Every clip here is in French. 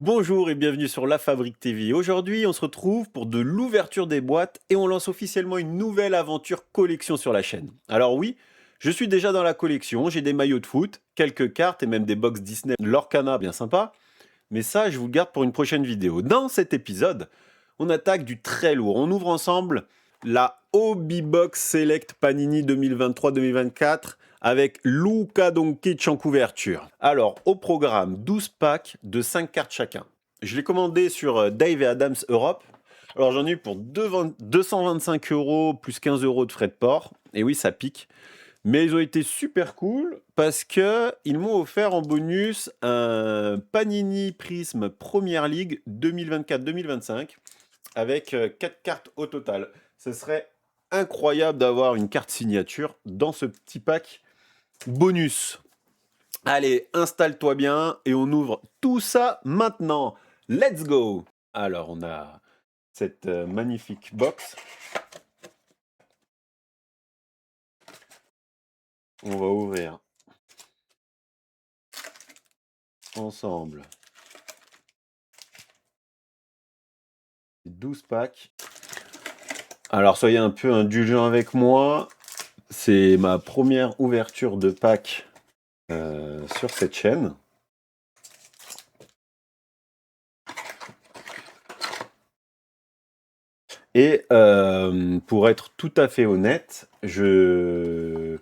Bonjour et bienvenue sur La Fabrique TV. Aujourd'hui, on se retrouve pour de l'ouverture des boîtes et on lance officiellement une nouvelle aventure collection sur la chaîne. Alors oui, je suis déjà dans la collection, j'ai des maillots de foot, quelques cartes et même des box Disney Lorcana bien sympa, mais ça, je vous le garde pour une prochaine vidéo. Dans cet épisode, on attaque du très lourd. On ouvre ensemble la Hobby Box Select Panini 2023-2024 avec Luka Doncic en couverture. Alors, au programme, 12 packs de 5 cartes chacun. Je l'ai commandé sur Dave et Adams Europe. Alors, j'en ai eu pour 225 € plus 15 € de frais de port. Et oui, ça pique. Mais ils ont été super cool parce que ils m'ont offert en bonus un Panini Prism Premier League 2024-2025 avec 4 cartes au total. Ce serait incroyable d'avoir une carte signature dans ce petit pack bonus. Allez, installe-toi bien et on ouvre tout ça maintenant. Let's go! Alors, on a cette magnifique box. On va ouvrir ensemble 12 packs. Alors, soyez un peu indulgents avec moi. C'est ma première ouverture de pack sur cette chaîne. Et pour être tout à fait honnête, je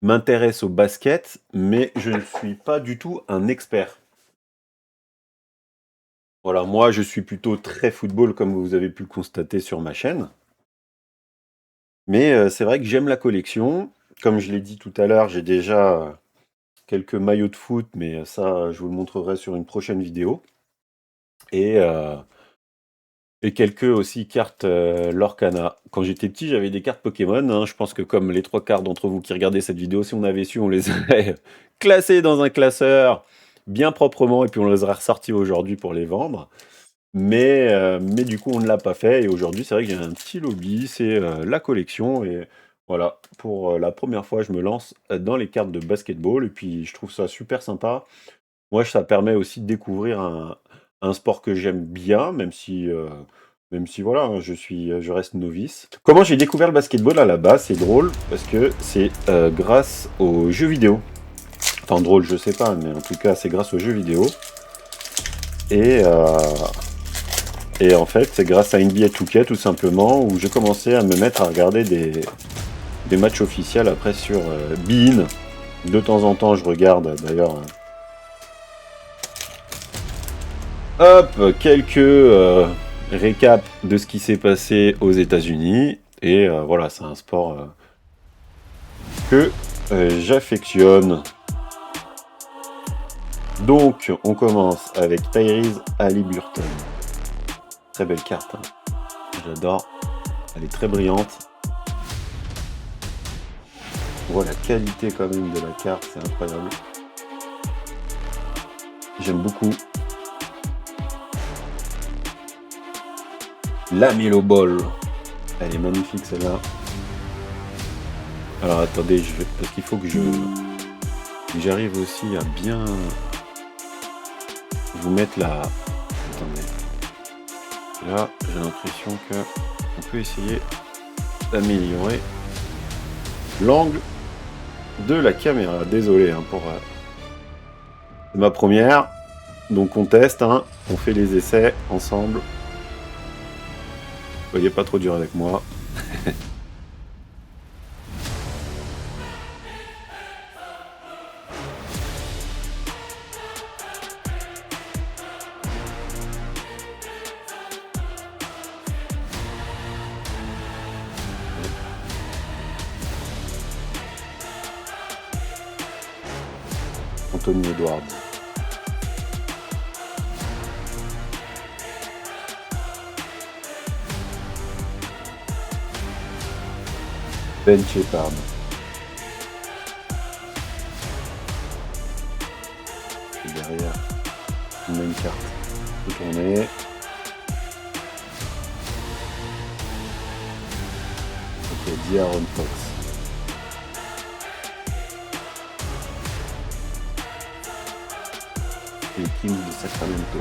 m'intéresse au basket, mais je ne suis pas du tout un expert. Voilà, moi je suis plutôt très football comme vous avez pu le constater sur ma chaîne. Mais c'est vrai que j'aime la collection. Comme je l'ai dit tout à l'heure, j'ai déjà quelques maillots de foot, mais ça je vous le montrerai sur une prochaine vidéo. Et quelques aussi cartes Lorcana. Quand j'étais petit, j'avais des cartes Pokémon, hein. Je pense que comme les 3 quarts d'entre vous qui regardaient cette vidéo, si on avait su, on les aurait classées dans un classeur bien proprement et puis on les aurait ressortis aujourd'hui pour les vendre. Mais du coup, on ne l'a pas fait et aujourd'hui, c'est vrai que j'ai un petit lobby, c'est la collection et voilà, pour la première fois, je me lance dans les cartes de basketball et puis je trouve ça super sympa. Moi, ça permet aussi de découvrir un sport que j'aime bien, même si voilà, hein, je reste novice. Comment j'ai découvert le basketball à la base? C'est drôle, parce que c'est grâce aux jeux vidéo. Enfin, drôle, je sais pas, mais en tout cas, c'est grâce aux jeux vidéo. Et, euh, et en fait, c'est grâce à NBA 2K, tout simplement, où j'ai commencé à me mettre à regarder des matchs officiels après sur beIN. De temps en temps, je regarde, d'ailleurs. Hop, quelques récaps de ce qui s'est passé aux États-Unis. Et voilà, c'est un sport que j'affectionne. Donc, on commence avec Tyrese Haliburton. Très belle carte, hein. J'adore. Elle est très brillante. On voit la qualité quand même de la carte, c'est incroyable. J'aime beaucoup. La Melo Ball. Elle est magnifique celle-là. Alors attendez, parce qu'il faut que j'arrive aussi à bien vous mettre la... Attendez. Là, j'ai l'impression que on peut essayer d'améliorer l'angle de la caméra. Désolé hein, pour ma première. Donc on teste, hein, on fait les essais ensemble. Soyez pas trop dur avec moi. Anthony Edwards. Ben Shepard. Et derrière, on a une carte. On peut tourner. Ok, D'Aaron Fox. Les Kings de Sacramento.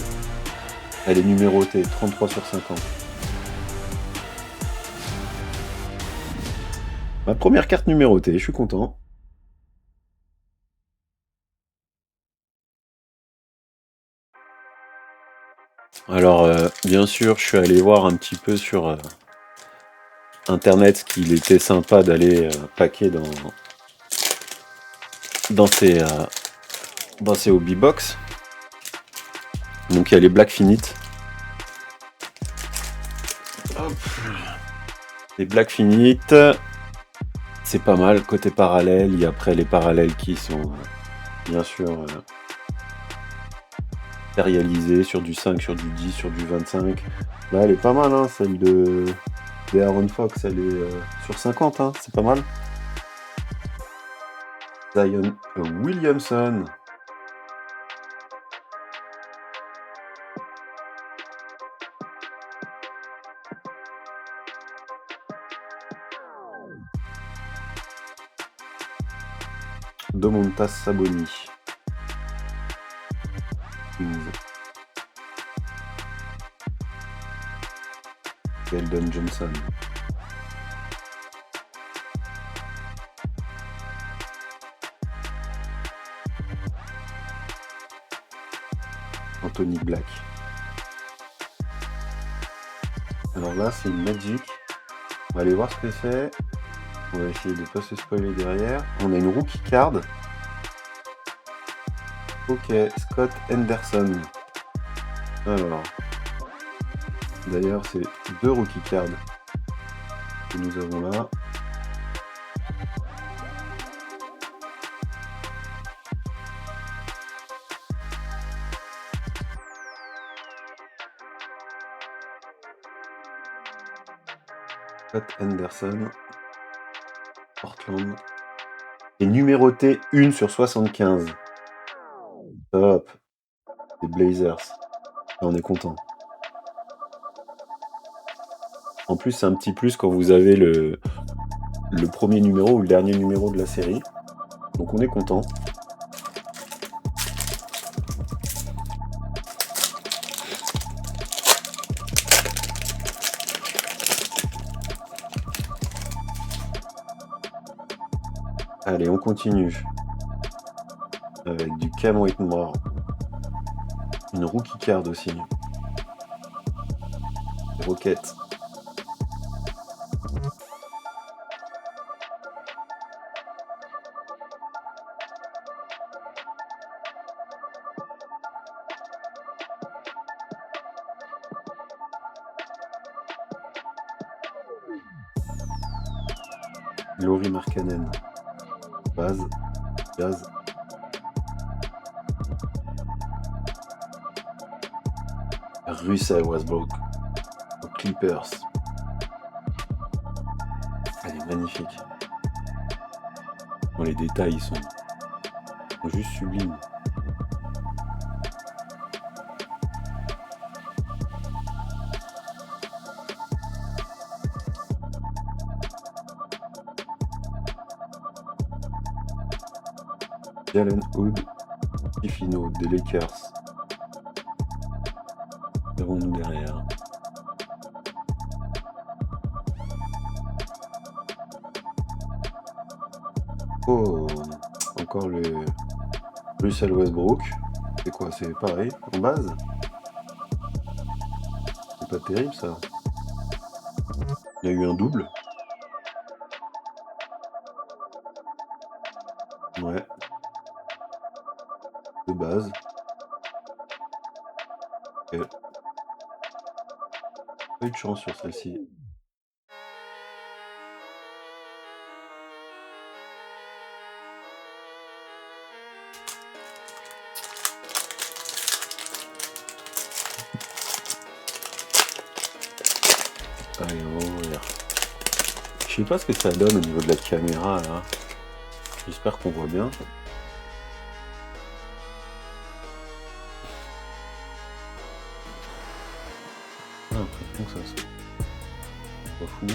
Elle est numérotée, 33 sur 50. Ma première carte numérotée, je suis content. Alors, bien sûr, je suis allé voir un petit peu sur internet ce qu'il était sympa d'aller paquer dans ces hobby box. Donc il y a les Black Finite. Hop. Les Black Finite, c'est pas mal. Côté parallèle, il y a après les parallèles qui sont bien sûr sérialisés sur du 5, sur du 10, sur du 25. Là, elle est pas mal, hein, celle de Aaron Fox, elle est sur 50, hein, c'est pas mal. Zion Williamson. Domantas Sabonis. Keldon Johnson. Anthony Black. Alors là, c'est une Magic. On va aller voir ce que c'est. On va essayer de ne pas se spoiler derrière. On a une rookie card. Ok, Scott Henderson. Alors. D'ailleurs, c'est 2 rookie cards que nous avons là. Scott Henderson. Portland. Et numéroté 1 sur 75. Top. Les Blazers. Là, on est content. En plus, c'est un petit plus quand vous avez le premier numéro ou le dernier numéro de la série. Donc on est content. Allez, on continue. Avec du Cam Whitmore. Une rookie card aussi. Rocket. Laurie Markkanen. Base. Jazz. Russell Westbrook. Aux Clippers. Elle est magnifique. Bon, les détails sont juste sublimes. Jalen Hood, Tifino des Lakers. Avons-nous derrière? Oh, encore le Russell Westbrook. C'est quoi? C'est pareil, en base? C'est pas terrible ça. Il y a eu un double. Ouais. De base. Et... pas eu de chance sur celle-ci. Allez, on va ouvrir. Je sais pas ce que ça donne au niveau de la caméra là. J'espère qu'on voit bien. Ah, après, ça se... pas fou.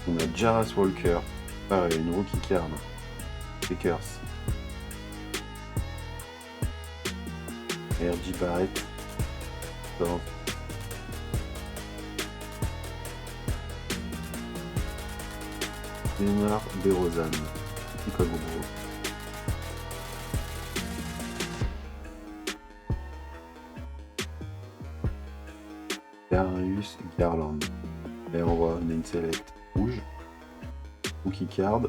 On a Jarras Walker. Pareil, une rookie card. Lakers. R.J. Barrett. Dans Neymar DeRozan. Chicago Bulls. Darius Garland. Et on voit une select rouge. Rookie card.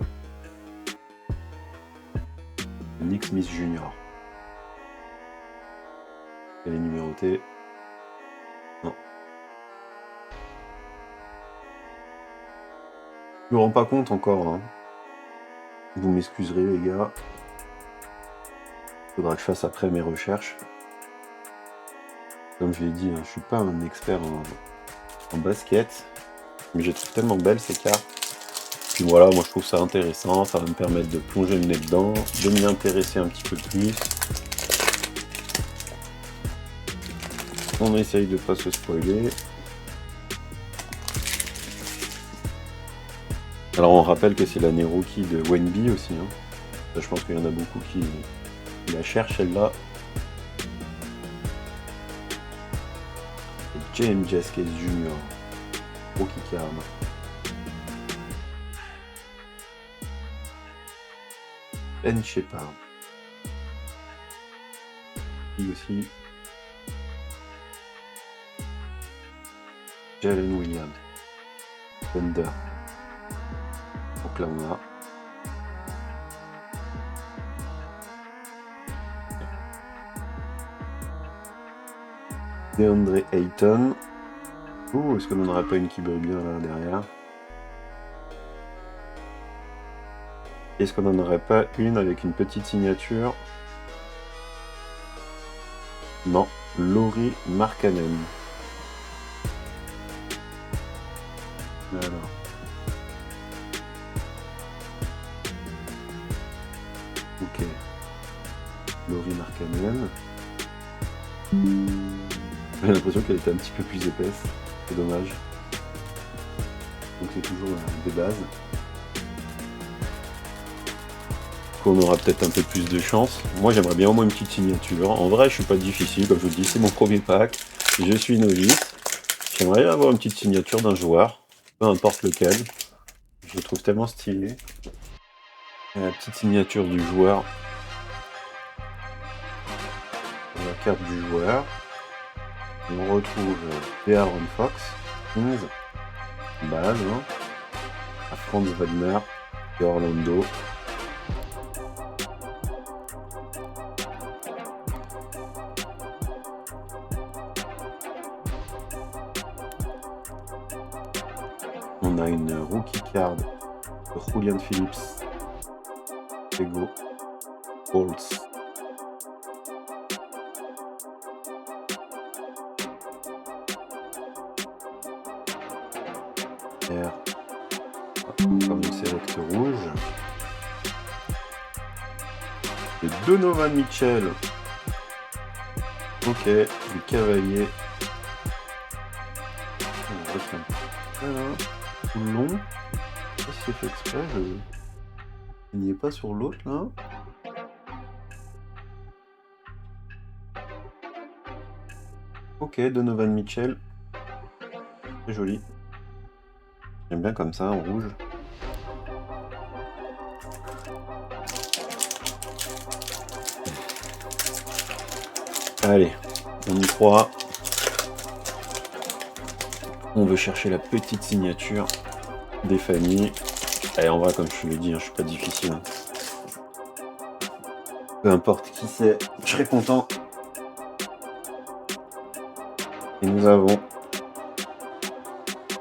Nick Smith Jr. Elle est numérotée. Non. Je me rends pas compte encore. Hein. Vous m'excuserez les gars. Faudra que je fasse après mes recherches. Comme je l'ai dit, je suis pas un expert en basket. Mais je trouve tellement belles ces cartes. Puis voilà, moi je trouve ça intéressant. Ça va me permettre de plonger le nez dedans, de m'y intéresser un petit peu plus. On essaye de pas se spoiler. Alors on rappelle que c'est l'année rookie de Wemby aussi. Hein. Ça, je pense qu'il y en a beaucoup qui la cherchent celle-là. James Jaskes Jr. Rookie card. Ben Shepard. Qui aussi. Jalen Williams. Thunder. Oklahoma. DeAndre Ayton. Oh, est-ce qu'on n'en aurait pas une qui brille bien là derrière? Est-ce qu'on n'en aurait pas une avec une petite signature? Non, Lauri Markkanen. Alors. Ok. Lauri Markkanen. J'ai l'impression qu'elle était un petit peu plus épaisse. C'est dommage. Donc c'est toujours des bases. Qu'on aura peut-être un peu plus de chance. Moi j'aimerais bien au moins une petite signature. En vrai je suis pas difficile, comme je vous dis, c'est mon premier pack. Je suis novice. J'aimerais avoir une petite signature d'un joueur, peu importe lequel. Je le trouve tellement stylé. Et la petite signature du joueur. La carte du joueur. On retrouve De'Aaron Fox, Kings, base, hein. À Franz Wagner de Orlando. On a une rookie card de Julian Phillips, Lego, Bolts. Comme une select rouge. Et Donovan Mitchell. Ok, le cavalier. On retient. Voilà. Long. Je sais pas si c'est fait exprès. Il n'y est pas sur l'autre là. Ok, Donovan Mitchell. C'est joli. J'aime bien comme ça, en rouge. Allez, on y croit. On veut chercher la petite signature des familles. Allez, en vrai, comme je te l'ai dit, je suis pas difficile. Peu importe qui c'est, je serai content. Et nous avons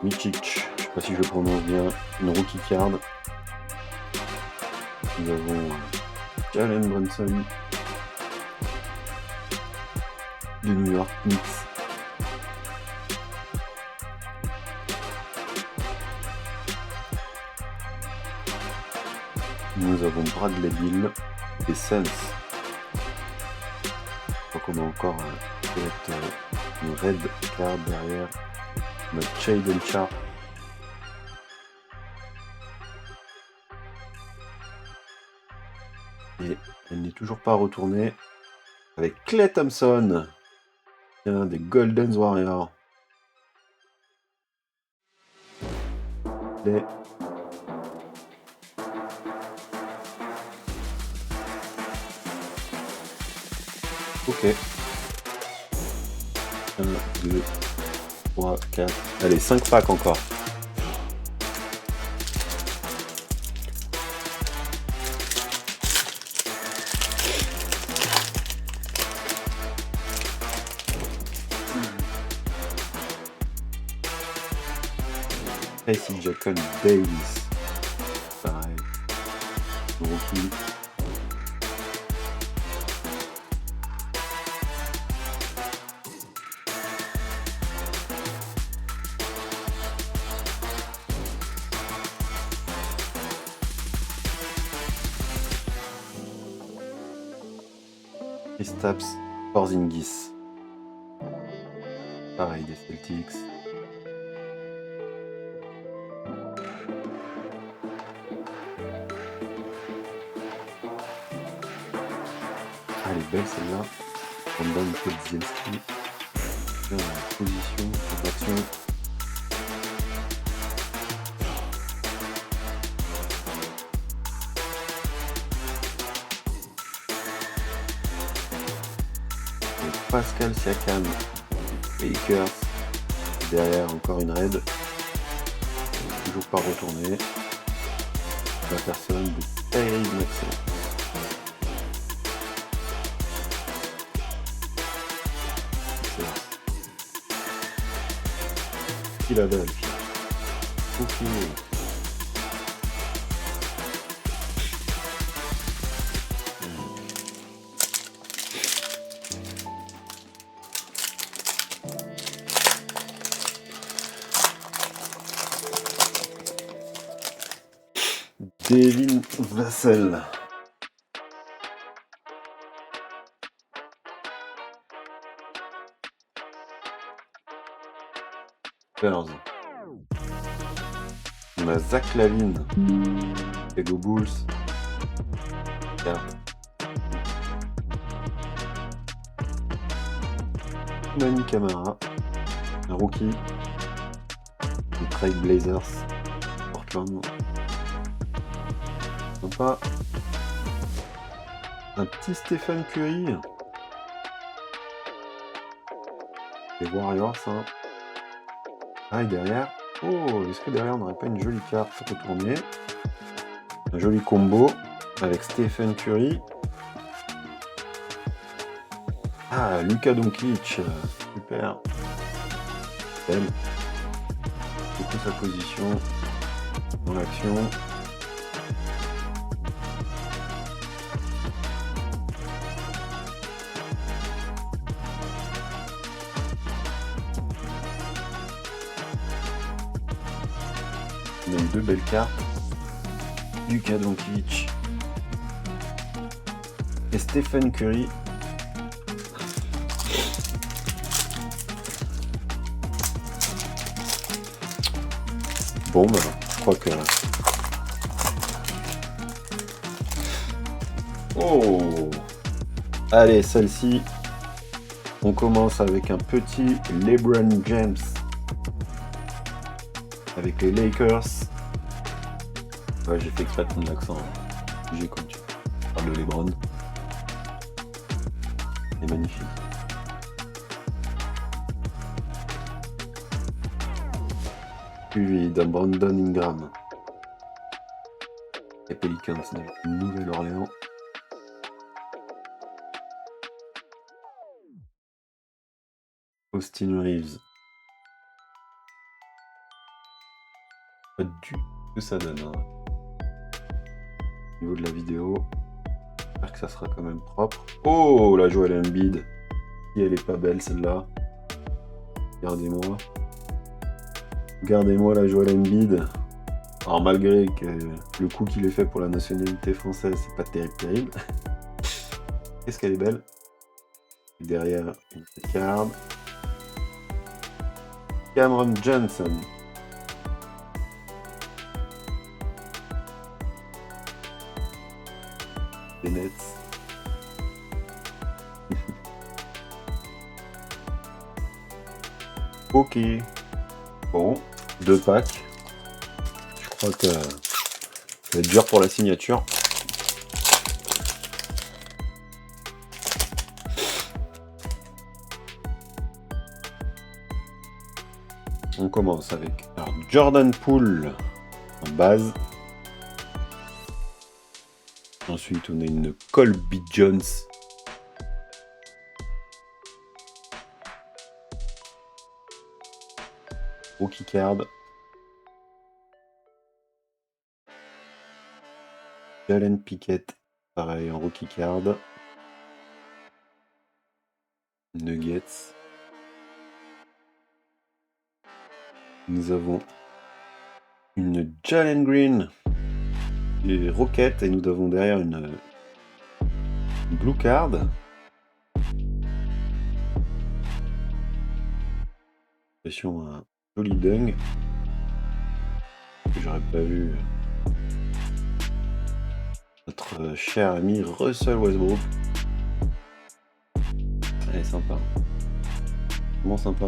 Micic, je sais pas si je le prononce bien, une rookie card. Nous avons Jalen Brunson de New York Knicks. Nous avons Bradley Beal des Suns. Je crois qu'on a encore une red card derrière. Notre Shaedon Sharpe. Et elle n'est toujours pas retournée. avec Klay Thompson. Tiens, des Golden Warriors. Klay. Ok. 1, 2, 3, 4. Allez, 5 packs encore. Tracy Jackson Davis. Pareil. Rookie. Kristaps Porzingis. Pareil des Celtics. Ah, elle est belle celle-là. On donne un peu de Zielski. Position, action. Pascal Siakam, Lakers, derrière encore une raid, toujours pas retourné, la personne de Tyrese Maxey. Philadelphie. Ok. Devin Vassell. Spurs. On a Zach Lavine. Chicago Bulls. Manu Camara. Un rookie. Les Trail Blazers. Portland. Sympa. Un petit Stephen Curry. Les Warriors, hein. Ah, et derrière. Oh, est-ce que derrière on n'aurait pas une jolie carte retournée? Un joli combo avec Stephen Curry. Ah, Luka Doncic. Super. Belle. Beaucoup sa position dans l'action. On a eu deux belles cartes. Luka Doncic et Stephen Curry. Bon, bah, je crois que... Oh! Allez, celle-ci, on commence avec un petit LeBron James avec les Lakers. Ouais, j'ai fait exprès de prendre l'accent. J'ai comme tu parles de LeBron. C'est magnifique. Suivi d'un Brandon Ingram. Les Pelicans de Nouvelle-Orléans. Austin Reeves. Pas du tout ce que ça donne. Hein. Au niveau de la vidéo, j'espère que ça sera quand même propre. Oh, la Joel Embiid. Si elle est pas belle celle-là. Regardez-moi. Regardez-moi la Joel Embiid. Alors malgré que le coup qu'il ait fait pour la nationalité française, c'est pas terrible. Qu'est-ce qu'elle est belle. Et derrière, une petite carte. Cameron Johnson. Les Nets. Ok. Bon, 2 packs. Je crois que ça va être dur pour la signature. On commence avec alors, Jordan Poole en base. Ensuite, on a une Colby Jones. Rookie card. Jalen Pickett, pareil en rookie card. Nuggets. Nous avons une Jalen Green et Rocket et nous avons derrière une blue card. Impression un joli dung que j'aurais pas vu notre cher ami Russell Westbrook. Elle est sympa. Vraiment sympa.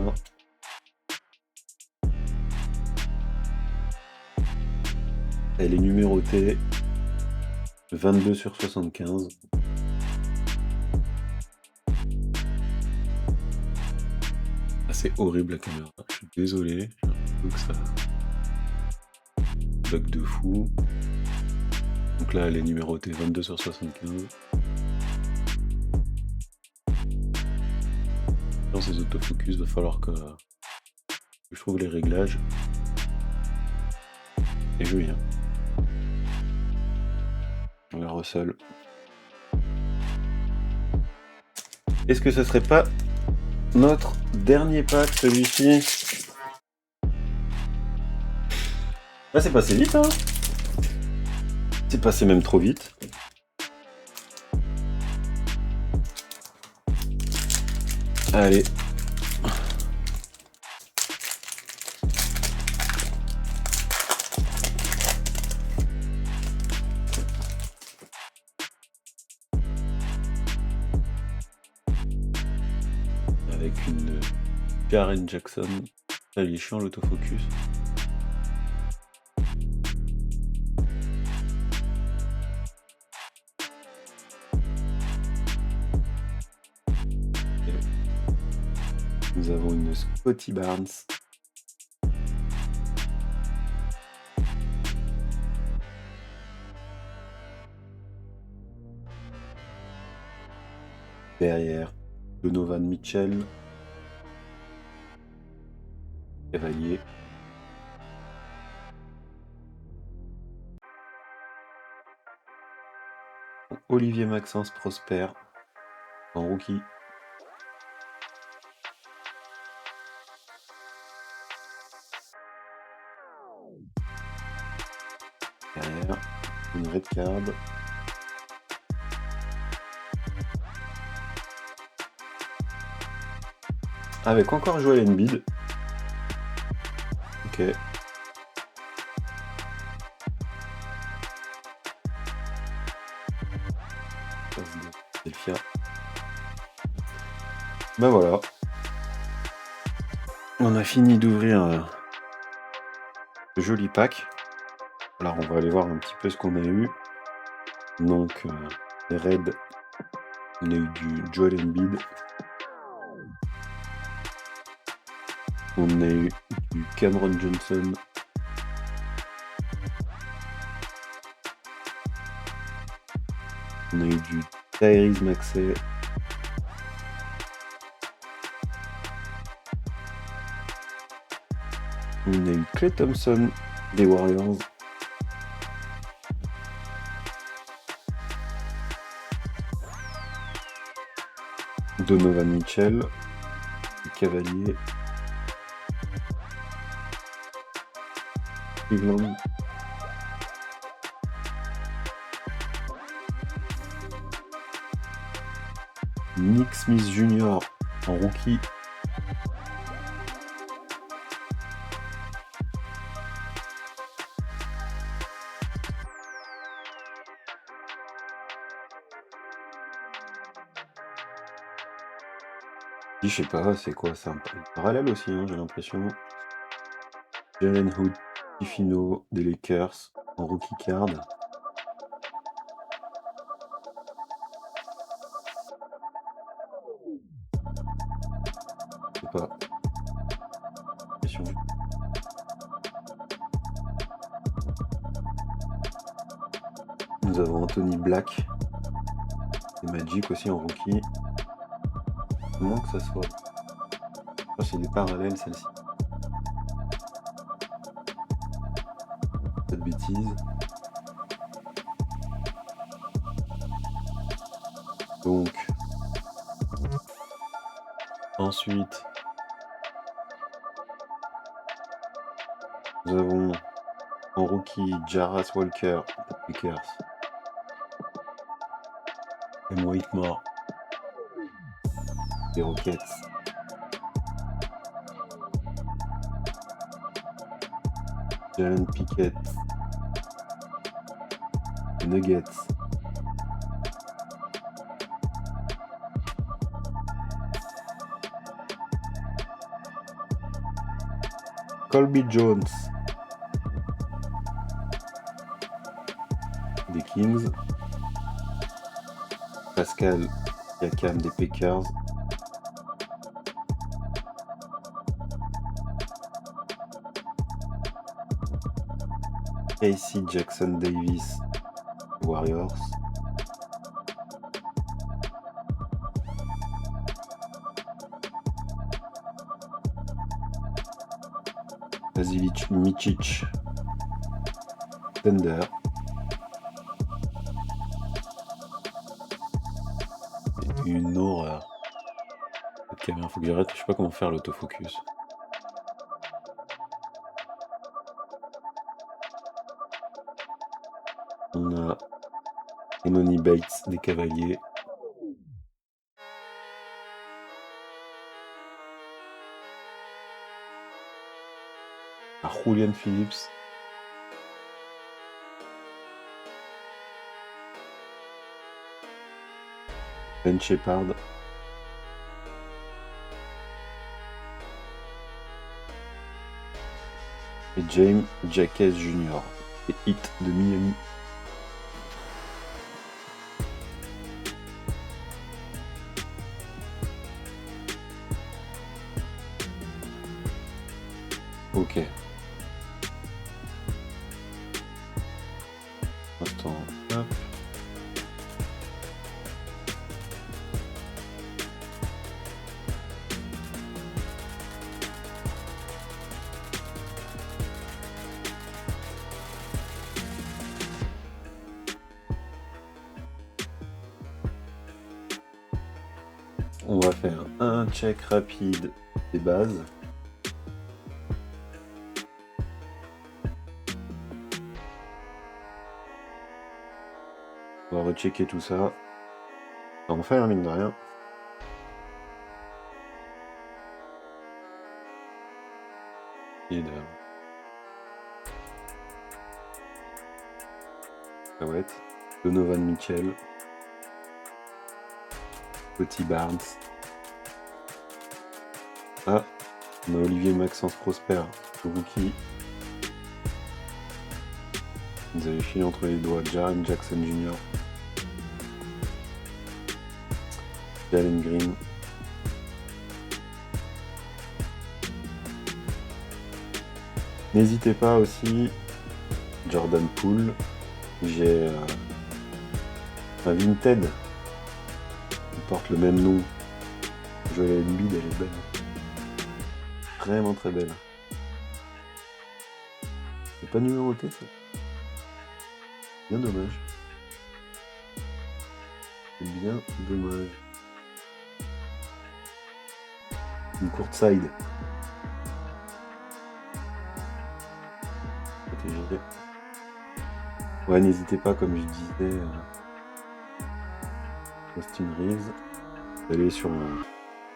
Elle est numérotée 22/75. Ah, c'est horrible la caméra. Je suis désolé. J'ai l'impression que ça bug de fou. Donc là, elle est numérotée 22/75. Dans ces autofocus, va falloir que je trouve les réglages. Et joli, hein. La Russell. Est-ce que ce serait pas notre dernier pack, celui-ci? Là, c'est passé vite, hein. C'est passé même trop vite. Allez. Avec une Jaren Jackson. Ah, il est chiant l'autofocus. Nous avons une Scotty Barnes. Derrière, Donovan Mitchell. Cavalier. Olivier Maxence Prosper en rookie. Derrière, une red card. Avec encore Joel Embiid. Ok. Delphia. Ben voilà. On a fini d'ouvrir ce joli pack. Alors on va aller voir un petit peu ce qu'on a eu. Donc les raids, on a eu du Joel Embiid. On a eu du Cameron Johnson. On a eu du Tyrese Maxey. On a eu Klay Thompson des Warriors. Donovan Mitchell, du Cavalier. Cleveland. Nick Smith Jr. en rookie. Je sais pas, c'est quoi? C'est un parallèle aussi, hein, j'ai l'impression. Jalen Hood, Tifino des Lakers en rookie card. Je sais pas. Question. Nous avons Anthony Black et Magic aussi en rookie. Comment que ça soit? Oh, c'est des parallèles celle-ci. Pas de bêtises. Donc, ensuite, nous avons en rookie Jarras Walker des Lakers. Et Whitmore des Rockets. Jalen Pickett des Nuggets. Colby Jones des Kings. Pascal Siakam des Packers. Casey Jackson Davis Warriors. Vasilic Micic Thunder. C'est une horreur. Cette caméra, faut que j'arrête, je sais pas comment faire l'autofocus. On a Emoni Bates des Cavaliers. À Julian Phillips. Ben Shepard. Et James Jacques Jr. et Heat de Miami. Ok. Attends. Hop. On va faire un check rapide des bases. On va rechecker tout ça. On va faire mine de rien. Et de... Cacahuète. Donovan Mitchell. Scotty Barnes. Ah, on a Olivier Maxence Prosper, le rookie. Vous avez filé entre les doigts Jaren Jackson Jr. Jalen Green. N'hésitez pas aussi, Jordan Poole. J'ai un Vinted qui porte le même nom. Joël Embiid, elle est belle. Vraiment très belle. C'est pas numéroté ça. Bien dommage. C'est bien dommage. Une courte side. Protégé. Ouais, n'hésitez pas, comme je disais, Austin Reeves, d'aller sur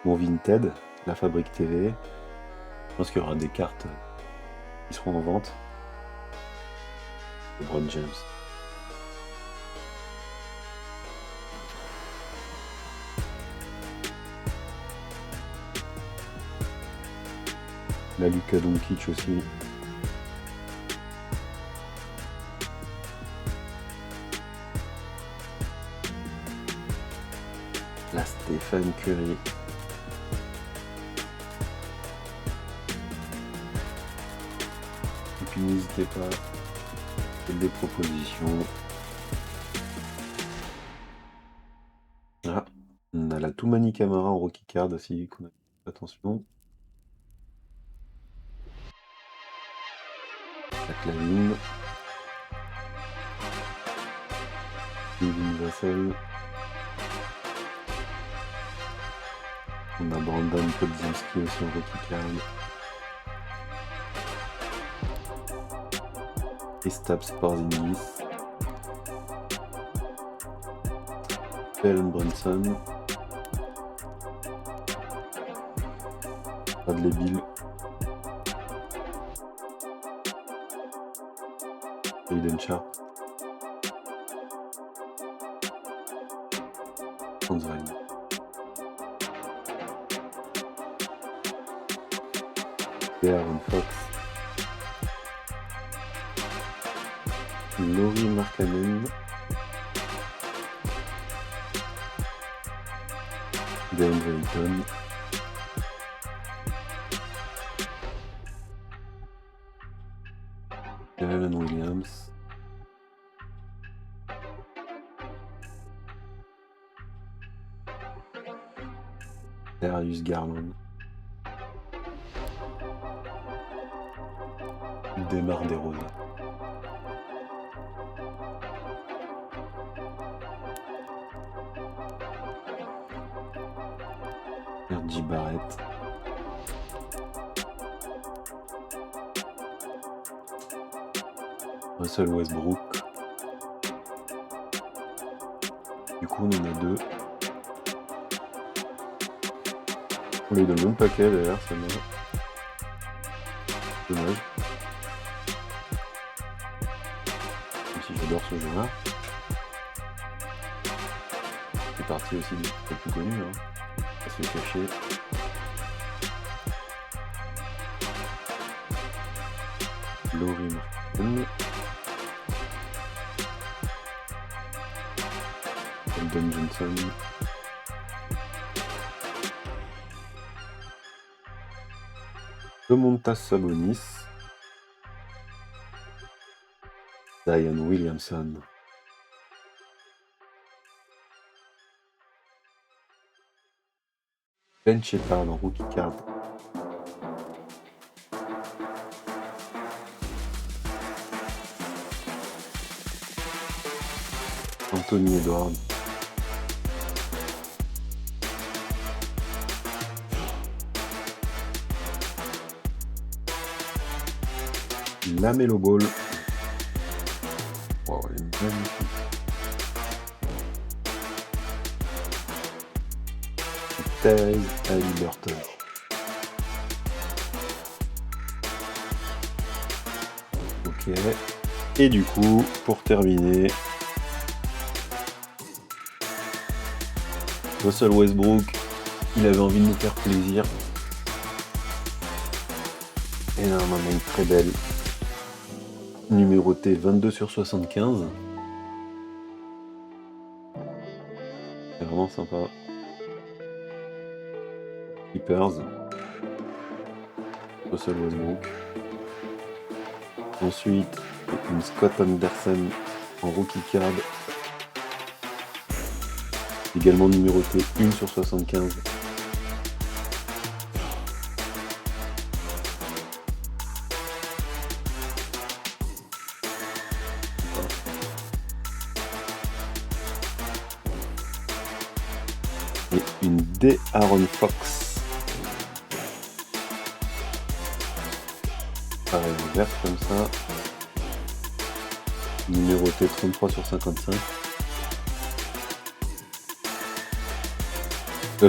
mon Vinted, la Fabrique TV. Je pense qu'il y aura des cartes qui seront en vente. LeBron James. La Luka Doncic aussi. La Stephen Curry. Et puis n'hésitez pas, faites des propositions. Ah, on a la Toumani Camara en rookie card aussi, qu'on a fait attention. La Clavine. Kevin Vassell. On a Brandon Podzinski aussi en rookie card. Kristaps Porzingis. Jalen Brunson. Bradley Beal. Aiden Sharp. Franz Wagner. Aaron Fox. Laurie Markkanen. DeAndre Ayton. Jalen Williams. Darius Garland. DeMar DeRozan. R.J. Barrett. Russell Westbrook. Du coup, on en a deux. On lui donne le même paquet d'ailleurs, c'est dommage. Même si j'adore ce jeu-là. C'est parti aussi du plus connu, hein. Ça se fait cacher. Laurie Markkanen. Keldon Johnson. Domantas Sabonis. Zion Williamson. Ben Shepard en rookie card. Anthony Edwards. LaMelo Ball. Wow, elle est magnifique. Tyrese Haliburton. Ok. Et du coup, pour terminer, Russell Westbrook, il avait envie de nous faire plaisir. Et là, on en a une très belle. Numéroté 22/75. C'est vraiment sympa. Clippers. Russell Westbrook. Ensuite, une Scott Anderson en rookie card. Également numéroté 1/75. Et une De'Aaron Fox. Pareil, verte comme ça. Numéroté 33/55.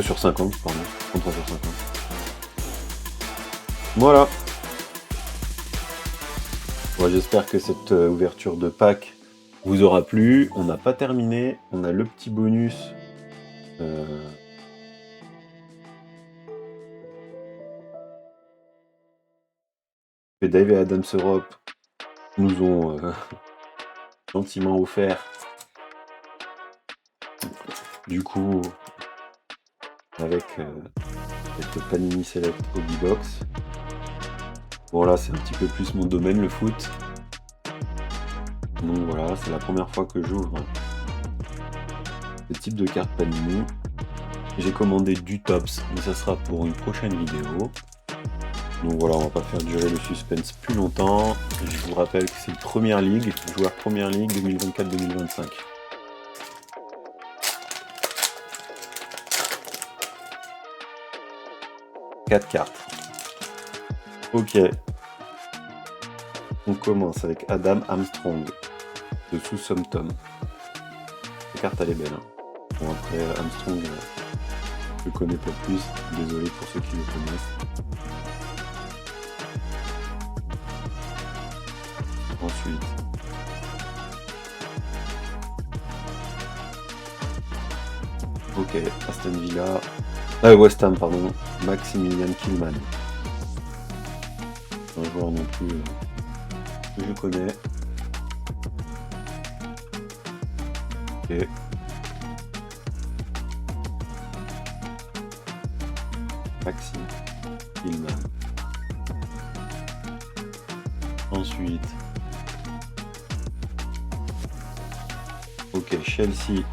Sur 50, pardon. 33/50. Voilà. Bon, j'espère que cette ouverture de pack vous aura plu. On n'a pas terminé. On a le petit bonus. que Dave et Adams Europe nous ont gentiment offert. Du coup, avec cette Panini Select Hobby Box. Bon là c'est un petit peu plus mon domaine le foot. Donc voilà, c'est la première fois que j'ouvre ce type de carte Panini. J'ai commandé du Topps, mais ça sera pour une prochaine vidéo. Donc voilà, on va pas faire durer le suspense plus longtemps. Je vous rappelle que c'est une Première Ligue, joueur Première Ligue 2024-2025. Quatre cartes. Ok. On commence avec Adam Armstrong de Southampton. La carte elle est belle. Hein. Bon après Armstrong, je le connais pas plus. Désolé pour ceux qui le connaissent. Ensuite. Ok, Aston Villa. West Ham, pardon. Maximilian Kilman. Un joueur non plus que je connais. Ok. Maxime Kilman. Ensuite. Ok, Chelsea.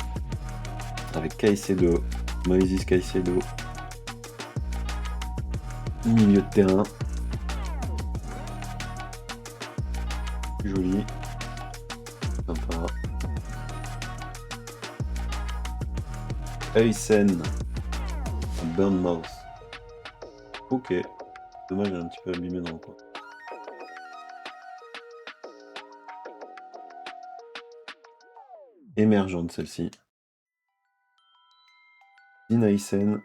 Avec Caicedo. Moïse Caicedo. Milieu de terrain. Joli. Sympa. Huysen. Bournemouth. Ok. Dommage, elle est un petit peu abîmée dans le coin. Émergente celle-ci. Huysen.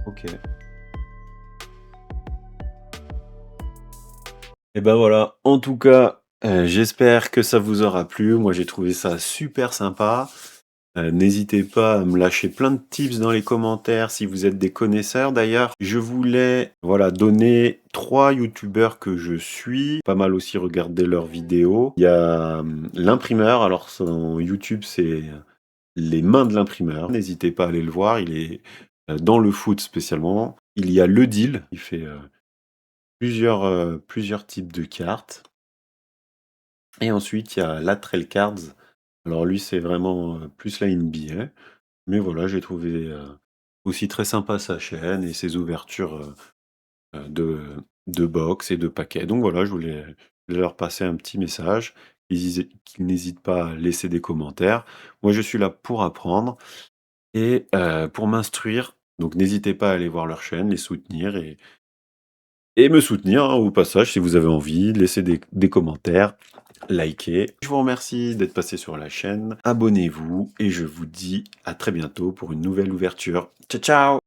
Ok. Et ben voilà, en tout cas, j'espère que ça vous aura plu. Moi, j'ai trouvé ça super sympa. N'hésitez pas à me lâcher plein de tips dans les commentaires si vous êtes des connaisseurs. D'ailleurs, je voulais donner 3 youtubeurs que je suis. Pas mal aussi regarder leurs vidéos. Il y a l'imprimeur. Alors, son YouTube, c'est les mains de l'imprimeur. N'hésitez pas à aller le voir. Il est dans le foot spécialement. Il y a Le Deal. Il fait plusieurs types de cartes. Et ensuite, il y a Latrell Cards. Alors lui, c'est vraiment plus la NBA. Mais voilà, j'ai trouvé aussi très sympa sa chaîne et ses ouvertures de box et de paquets. Donc voilà, je voulais leur passer un petit message. Qu'ils n'hésitent pas à laisser des commentaires. Moi, je suis là pour apprendre et pour m'instruire. Donc n'hésitez pas à aller voir leur chaîne, les soutenir et me soutenir hein, au passage si vous avez envie. Laissez des commentaires. Likez. Je vous remercie d'être passé sur la chaîne. Abonnez-vous et je vous dis à très bientôt pour une nouvelle ouverture. Ciao, ciao!